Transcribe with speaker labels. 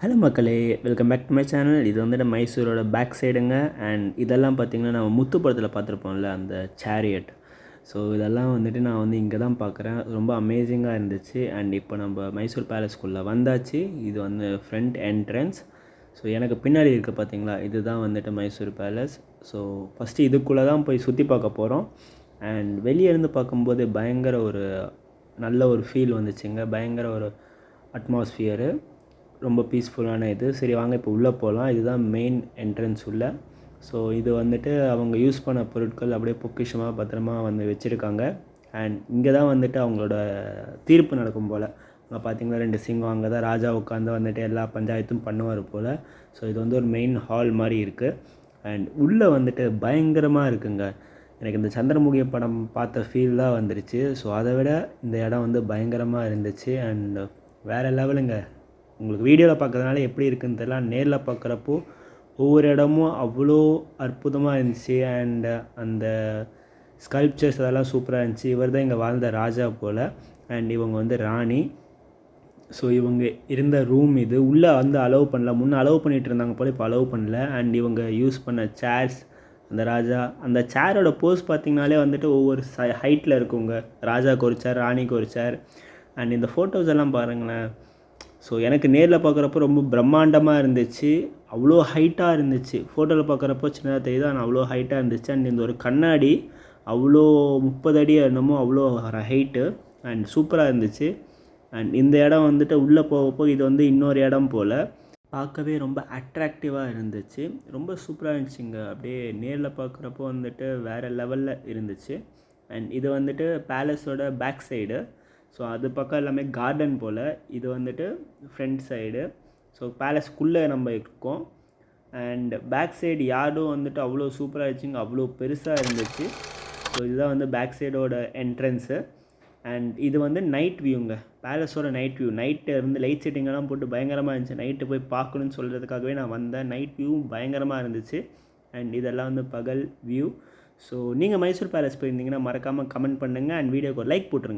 Speaker 1: Hello மக்களே, welcome back to my channel. இது வந்துட்டு மைசூரோட பேக் சைடுங்க. அண்ட் இதெல்லாம் பார்த்திங்கன்னா நம்ம முத்து படத்தில் பார்த்துருப்போம்ல, அந்த சேரியட். ஸோ இதெல்லாம் வந்துட்டு நான் வந்து இங்கே தான் பார்க்குறேன். ரொம்ப அமேசிங்காக இருந்துச்சு. அண்ட் இப்போ நம்ம மைசூர் பேலஸ்குள்ளே வந்தாச்சு. இது வந்து ஃப்ரண்ட் என்ட்ரன்ஸ். ஸோ எனக்கு பின்னாடி இருக்குது பார்த்தீங்களா, இதுதான் வந்துட்டு மைசூர் பேலஸ். ஸோ ஃபஸ்ட்டு இதுக்குள்ளே தான் போய் சுற்றி பார்க்க போகிறோம். அண்ட் வெளியே இருந்து பார்க்கும்போது பயங்கர ஒரு நல்ல ஒரு ஃபீல் வந்துச்சுங்க. பயங்கர ஒரு அட்மாஸ்ஃபியரு, ரொம்ப பீஸ்ஃபுல்லான இது. சரி வாங்க இப்போ உள்ளே போகலாம். இதுதான் மெயின் என்ட்ரன்ஸ் உள்ள. ஸோ இது வந்துட்டு அவங்க யூஸ் பண்ண பொருட்கள் அப்படியே பொக்கிஷமாக பத்திரமா வந்து வச்சுருக்காங்க. அண்ட் இங்கே தான் வந்துட்டு அவங்களோட தீர்ப்பு நடக்கும் போல். அங்கே பார்த்தீங்கன்னா 2 சிங்கம், அங்கே தான் ராஜா உட்காந்து வந்துட்டு எல்லா பஞ்சாயத்தும் பண்ணுவார் போல். ஸோ இது வந்து ஒரு மெயின் ஹால் மாதிரி இருக்குது. அண்ட் உள்ளே வந்துட்டு பயங்கரமாக இருக்குங்க. எனக்கு இந்த சந்திரமுகி படம் பார்த்த ஃபீல் தான் வந்துருச்சு. ஸோ அதை விட இந்த இடம் வந்து பயங்கரமாக இருந்துச்சு. அண்ட் வேறு லெவலுங்க. உங்களுக்கு வீடியோவில் பார்க்குறதுனால எப்படி இருக்குன்னு தெரியல, நேரில் பார்க்குறப்போ ஒவ்வொரு இடமும் அவ்வளோ அற்புதமாக இருந்துச்சு. அண்ட் அந்த ஸ்கல்ப்சர்ஸ் அதெல்லாம் சூப்பராக இருந்துச்சு. இவர் தான் இங்கே வாழ்ந்த ராஜா போல். அண்ட் இவங்க வந்து ராணி. ஸோ இவங்க இருந்த ரூம் இது. உள்ளே வந்து அலோவ் பண்ணல. முன்னே அலோவ் பண்ணிகிட்டு இருந்தாங்க போல், இப்போ அலோவ் பண்ணல. அண்ட் இவங்க யூஸ் பண்ண சேர்ஸ், அந்த ராஜா அந்த சேரோட போஸ் பார்த்திங்கனாலே வந்துட்டு ஒவ்வொரு ஹைட்டில் இருக்குங்க. ராஜாவுக்கு ஒரு சேர், ராணிக்கு ஒரு சேர். அண்ட் இந்த ஃபோட்டோஸ் எல்லாம் பாருங்களேன். ஸோ எனக்கு நேரில் பார்க்குறப்போ ரொம்ப பிரம்மாண்டமாக இருந்துச்சு. அவ்வளோ ஹைட்டாக இருந்துச்சு. ஃபோட்டோவில் பார்க்குறப்போ சின்னதாக தெரியுது, ஆனால் அவ்வளோ ஹைட்டாக இருந்துச்சு. அண்ட் இந்த ஒரு கண்ணாடி அவ்வளோ 30 அடி என்னமோ அவ்வளோ ஹைட்டு. அண்ட் சூப்பராக இருந்துச்சு. அண்ட் இந்த இடம் வந்துட்டு உள்ளே போகப்போ இது வந்து இன்னொரு இடம் போல். பார்க்கவே ரொம்ப அட்ராக்டிவாக இருந்துச்சு. ரொம்ப சூப்பராக இருந்துச்சுங்க. அப்படியே நேரில் பார்க்குறப்போ வந்துட்டு வேறு லெவலில் இருந்துச்சு. அண்ட் இது வந்துட்டு பேலஸோட பேக் சைடு. ஸோ அது பக்கம் எல்லாமே கார்டன் போல். இது வந்துட்டு ஃப்ரண்ட் சைடு. ஸோ பேலஸ்க்குள்ளே நம்ம இருக்கோம். அண்ட் பேக் சைடு யார்டும் வந்துட்டு அவ்வளோ சூப்பராக இருந்துச்சுங்க. அவ்வளோ பெருசாக இருந்துச்சு. ஸோ இதுதான் வந்து பேக் சைடோட என்ட்ரன்ஸு. அண்ட் இது வந்து நைட் வியூங்க. பேலஸோட நைட் வியூ. நைட்டு இருந்து லைட் செட்டிங்கெல்லாம் போட்டு பயங்கரமாக இருந்துச்சு. நைட்டு போய் பார்க்கணுன்னு சொல்கிறதுக்காகவே நான் வந்தேன். நைட் வியூவும் பயங்கரமாக இருந்துச்சு. அண்ட் இதெல்லாம் வந்து பகல் வியூ. ஸோ நீங்கள் மைசூர் பேலஸ் போயிருந்தீங்கன்னா மறக்காமல் கமெண்ட் பண்ணுங்கள். அண்ட் வீடியோக்கு ஒரு லைக் போட்டுருங்க.